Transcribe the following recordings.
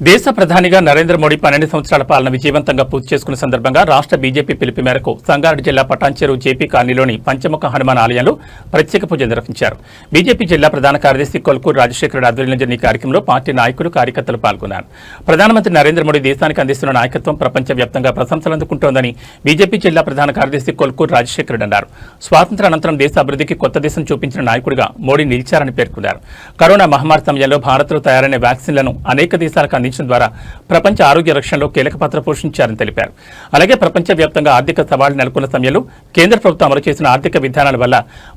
దేశ ప్రధానిగా నరేంద్ర మోడీ 12 సంవత్సరాల పాలన విజయవంతంగా పూర్తి చేసుకున్న సందర్భంగా రాష్ట్ర బీజేపీ పిలుపు మేరకు సంగారెడ్డి జిల్లా పటాన్చెరు జేపీ కాలనీలోని పంచముఖ హనుమాన్ ఆలయంలో ప్రత్యేక పూజలు నిర్వహించారు. బీజేపీ జిల్లా ప్రధాన కార్యదర్శి కొల్కూరు రాజశేఖర్ ఆధ్వర్యంలో జరిగిన ఈ కార్యక్రమంలో పార్టీ నాయకులు కార్యకర్తలు పాల్గొన్నారు. ప్రధానమంత్రి నరేంద్ర మోడీ దేశానికి అందిస్తున్న నాయకత్వం ప్రపంచవ్యాప్తంగా ప్రశంసలు అందుకుంటోందని బీజేపీ జిల్లా ప్రధాన కార్యదర్శి కొల్కూరు రాజశేఖర్ అన్నారు. స్వాతంత్ర్య అనంతరం దేశ అభివృద్ధికి కొత్త దిశను చూపించిన నాయకుడిగా మోడీ నిలిచారని పేర్కొన్నారు. కరోనా మహమ్మారి సమయంలో భారత్లో తయారైన వ్యాక్సిన్లను అనేక దేశాలకు అందించడం ద్వారా ప్రపంచ ఆరోగ్య రక్షణలో కీలక పాత్ర పోషించారని తెలిపారు. అలాగే ప్రపంచవ్యాప్తంగా ఆర్థిక సవాళ్లు నెలకొన్న సమయంలో కేంద్ర ప్రభుత్వం అమలు చేసిన ఆర్థిక విధానాల వల్ల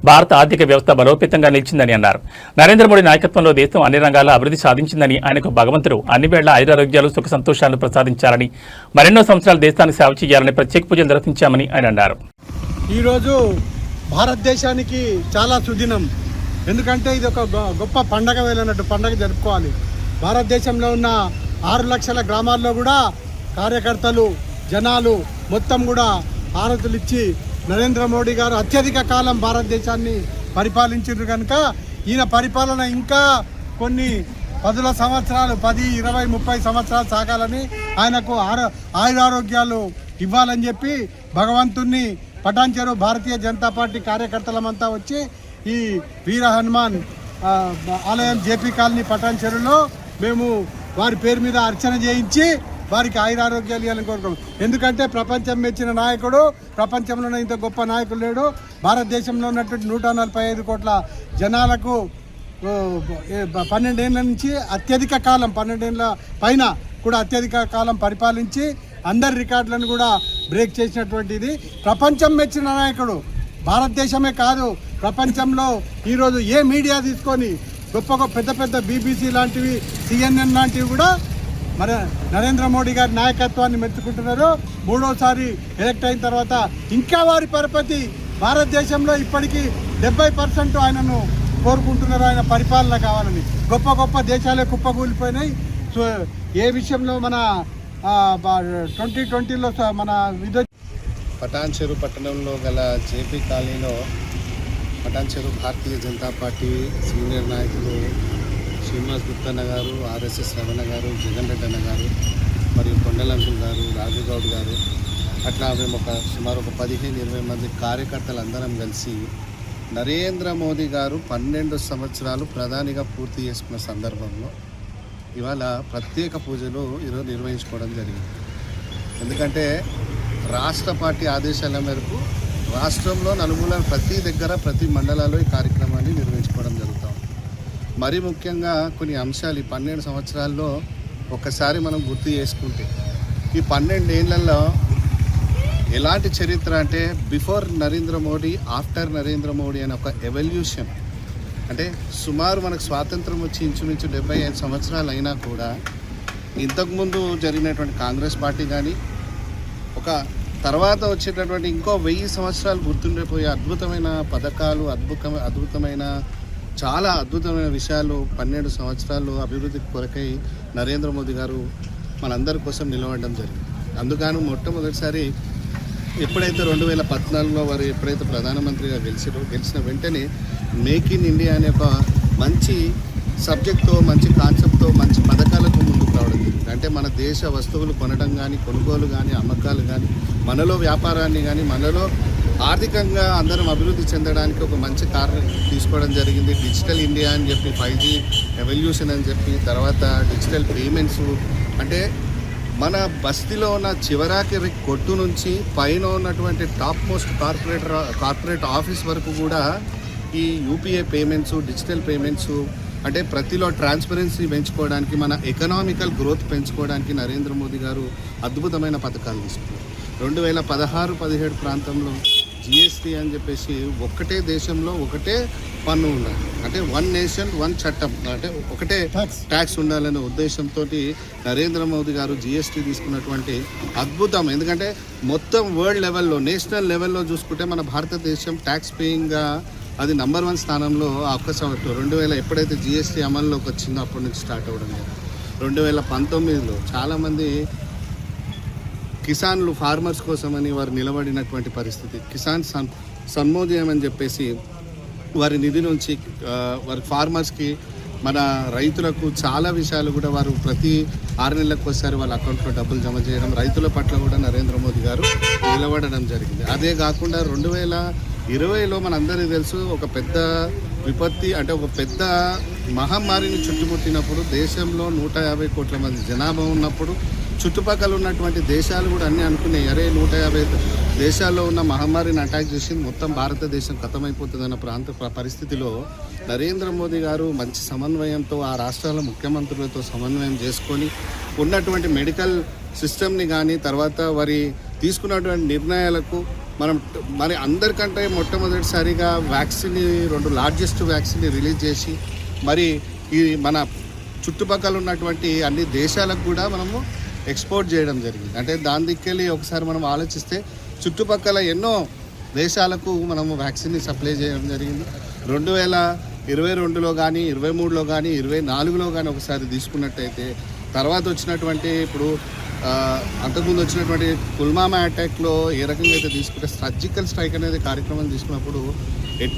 భారత ఆర్థిక వ్యవస్థ బలోపేతంగా నిలిచిందని అన్నారు. నరేంద్ర మోడీ నాయకత్వంలో దేశం అన్ని రంగాల్లో అభివృద్ధి సాధించిందని, ఆయనకు భగవంతుడు అన్ని వేళ ఆయురారోగ్యాలు సుఖ సంతోషాలను ప్రసాదించాలని, మరెన్నో సంవత్సరాలు దేశానికి సేవ చేయాలని ప్రత్యేక పూజలు నిర్వహించామని ఆయన అన్నారు. ఈరోజు భారతదేశానికి చాలా సుదినం. ఎందుకంటే ఇది ఒక గొప్ప పండగ వేలన్నట్టు పండగ జరుపుకోవాలి. భారతదేశంలో ఉన్న 6 లక్షల గ్రామాల్లో కూడా కార్యకర్తలు జనాలు మొత్తం కూడా హారతులు ఇచ్చి నరేంద్ర మోడీ గారు అత్యధిక కాలం భారతదేశాన్ని పరిపాలించారు కనుక ఈయన పరిపాలన ఇంకా కొన్ని 10 సంవత్సరాలు 10, 20, 30 సంవత్సరాలు సాగాలని, ఆయనకు ఆయురారోగ్యాలు ఇవ్వాలని చెప్పి భగవంతుణ్ణి పటాన్చెరు భారతీయ జనతా పార్టీ కార్యకర్తలమంతా వచ్చి ఈ వీర హనుమాన్ ఆలయం జేపీ కాలనీ పటాన్చెరులో మేము వారి పేరు మీద అర్చన చేయించి వారికి ఆయురారోగ్యాలు ఇవ్వాలని కోరుకుంటాం. ఎందుకంటే ప్రపంచం మెచ్చిన నాయకుడు, ప్రపంచంలోనే ఇంత గొప్ప నాయకుడు లేడు. భారతదేశంలో ఉన్నటువంటి 145 కోట్ల జనాలకు 12 ఏళ్ళ నుంచి అత్యధిక కాలం, 12 ఏళ్ళ పైన కూడా అత్యధిక కాలం పరిపాలించి అందరి రికార్డులను కూడా బ్రేక్ చేసినటువంటిది ప్రపంచం మెచ్చిన నాయకుడు. భారతదేశమే కాదు, ప్రపంచంలో ఈరోజు ఏ మీడియా తీసుకొని గొప్ప పెద్ద పెద్ద బీబీసీ లాంటివి, CNN లాంటివి కూడా మరి నరేంద్ర మోడీ గారి నాయకత్వాన్ని మెచ్చుకుంటున్నారు. 3వసారి ఎలక్ట్ అయిన తర్వాత ఇంకా వారి పరపతి భారతదేశంలో ఇప్పటికీ 70% ఆయనను కోరుకుంటున్నారు, ఆయన పరిపాలన కావాలని. గొప్ప గొప్ప దేశాలే కుప్పకూలిపోయినాయి. సో ఏ విషయంలో మన 2020లో మన పటాన్చెరు పట్టణంలో గల జేపీ కాలనీలో పటాన్చెరు భారతీయ జనతా పార్టీ సీనియర్ నాయకులు శ్రీనివాస్ గుప్తన్న గారు, RSS రమణ గారు, జగన్ రెడ్డి అన్న గారు, మరియు కొండలంకుల్ గారు, రాజుగౌడ్ గారు, అట్లా మేము సుమారు 15-20 మంది కార్యకర్తలు అందరం కలిసి నరేంద్ర మోదీ గారు 12 సంవత్సరాలు ప్రధానిగా పూర్తి చేసుకున్న సందర్భంలో ఇవాళ ప్రత్యేక పూజలు ఈరోజు నిర్వహించుకోవడం జరిగింది. ఎందుకంటే రాష్ట్ర పార్టీ ఆదేశాల మేరకు రాష్ట్రంలో నలుమూల ప్రతి దగ్గర ప్రతి మండలాల్లో ఈ కార్యక్రమాన్ని నిర్వహించుకోవడం జరుగుతాం. మరీ ముఖ్యంగా కొన్ని అంశాలు ఈ 12 సంవత్సరాల్లో ఒక్కసారి మనం గుర్తు చేసుకుంటే ఈ 12 ఏళ్లలో ఎలాంటి చరిత్ర అంటే బిఫోర్ నరేంద్ర మోడీ, ఆఫ్టర్ నరేంద్ర మోడీ అనే ఒక ఎవల్యూషన్. అంటే సుమారు మనకు స్వాతంత్రం వచ్చి ఇంచుమించు 75 సంవత్సరాలు అయినా కూడా ఇంతకుముందు జరిగినటువంటి కాంగ్రెస్ పార్టీ కానీ, ఒక తర్వాత వచ్చేటటువంటి ఇంకో 1000 సంవత్సరాలు గుర్తుండిపోయే అద్భుతమైన పథకాలు, అద్భుతమైన చాలా అద్భుతమైన విషయాలు 12 సంవత్సరాలు అభివృద్ధి కొరకై నరేంద్ర మోదీ గారు మనందరి కోసం నిలబడడం జరిగింది. అందుకని మొట్టమొదటిసారి ఎప్పుడైతే 2014లో వారు ఎప్పుడైతే ప్రధానమంత్రిగా గెలిచిన వెంటనే మేక్ ఇన్ ఇండియా అనే ఒక మంచి సబ్జెక్ట్తో, మంచి కాన్సెప్ట్తో, మంచి పథకాలకు ముందుకు రావడం జరిగింది. అంటే మన దేశ వస్తువులు కొనడం కానీ, కొనుగోలు కానీ, అమ్మకాలు కానీ, మనలో వ్యాపారాన్ని కానీ, మనలో ఆర్థికంగా అందరం అభివృద్ధి చెందడానికి ఒక మంచి కార్యం తీసుకోవడం జరిగింది. డిజిటల్ ఇండియా అని చెప్పి, 5G ఎవల్యూషన్ అని చెప్పి, తర్వాత డిజిటల్ పేమెంట్స్. అంటే మన బస్తీలో ఉన్న చివరాకి కొట్టు నుంచి పైన ఉన్నటువంటి టాప్ మోస్ట్ కార్పొరేట్ ఆఫీస్ వరకు కూడా ఈ UPI పేమెంట్స్, డిజిటల్ పేమెంట్స్, అంటే ప్రతిలో ట్రాన్స్పరెన్సీ పెంచుకోవడానికి, మన ఎకనామికల్ గ్రోత్ పెంచుకోవడానికి నరేంద్ర మోదీ గారు అద్భుతమైన పథకాలు తీసుకున్నారు. 2016-17 ప్రాంతంలో GST అని చెప్పేసి ఒకటే దేశంలో ఒకటే పన్ను ఉండాలి, అంటే 1 నేషన్ 1 చట్టం, అంటే ఒకటే ట్యాక్స్ ఉండాలనే ఉద్దేశంతో నరేంద్ర మోదీ గారు GST తీసుకున్నటువంటి అద్భుతం. ఎందుకంటే మొత్తం వరల్డ్ లెవెల్లో, నేషనల్ లెవెల్లో చూసుకుంటే మన భారతదేశం ట్యాక్స్ పేయింగ్గా అది నంబర్ 1 స్థానంలో ఆ ఒక్క సంవత్సరం 2000 ఎప్పుడైతే GST అమల్లోకి వచ్చిందో అప్పటి నుంచి స్టార్ట్ అవ్వడం జరిగింది. 2019లో చాలామంది కిసాన్లు, ఫార్మర్స్ కోసమని వారు నిలబడినటువంటి పరిస్థితి. కిసాన్ సన్మోదయం అని చెప్పేసి వారి నిధి నుంచి వారి ఫార్మర్స్కి మన రైతులకు చాలా విషయాలు కూడా వారు ప్రతి 6 నెలలకు ఒకసారి వాళ్ళ అకౌంట్లో డబ్బులు జమ చేయడం, రైతుల పట్ల కూడా నరేంద్ర మోదీ గారు నిలబడడం జరిగింది. అదే కాకుండా 2020లో మనందరికీ తెలుసు ఒక పెద్ద విపత్తి అంటే ఒక పెద్ద మహమ్మారిని చుట్టుముట్టినప్పుడు దేశంలో 150 కోట్ల మంది జనాభా ఉన్నప్పుడు చుట్టుపక్కల ఉన్నటువంటి దేశాలు కూడా అన్నీ అనుకున్నాయి, అరే 150 దేశాల్లో ఉన్న మహమ్మారిని అటాక్ చేసి మొత్తం భారతదేశం ఖతమైపోతుందన్న పరిస్థితిలో నరేంద్ర మోదీ గారు మంచి సమన్వయంతో ఆ రాష్ట్రాల ముఖ్యమంత్రులతో సమన్వయం చేసుకొని ఉన్నటువంటి మెడికల్ సిస్టమ్ని కానీ తర్వాత వారి తీసుకున్నటువంటి నిర్ణయాలకు మరి అందరికంటే మొట్టమొదటిసారిగా వ్యాక్సిన్ 2 లార్జెస్ట్ వ్యాక్సిన్ రిలీజ్ చేసి మరి ఈ మన చుట్టుపక్కల ఉన్నటువంటి అన్ని దేశాలకు కూడా మనము ఎక్స్పోర్ట్ చేయడం జరిగింది. అంటే దాని దిక్కెళ్ళి ఒకసారి మనం ఆలోచిస్తే చుట్టుపక్కల ఎన్నో దేశాలకు మనము వ్యాక్సిన్ని సప్లై చేయడం జరిగింది. 2022లో కానీ 23లో కానీ 24లో కానీ ఒకసారి తీసుకున్నట్టయితే తర్వాత వచ్చినటువంటి ఇప్పుడు అంతకుముందు వచ్చినటువంటి పుల్వామా అటాక్లో ఏ రకంగా అయితే తీసుకుంటే సర్జికల్ స్ట్రైక్ అనేది కార్యక్రమం తీసుకున్నప్పుడు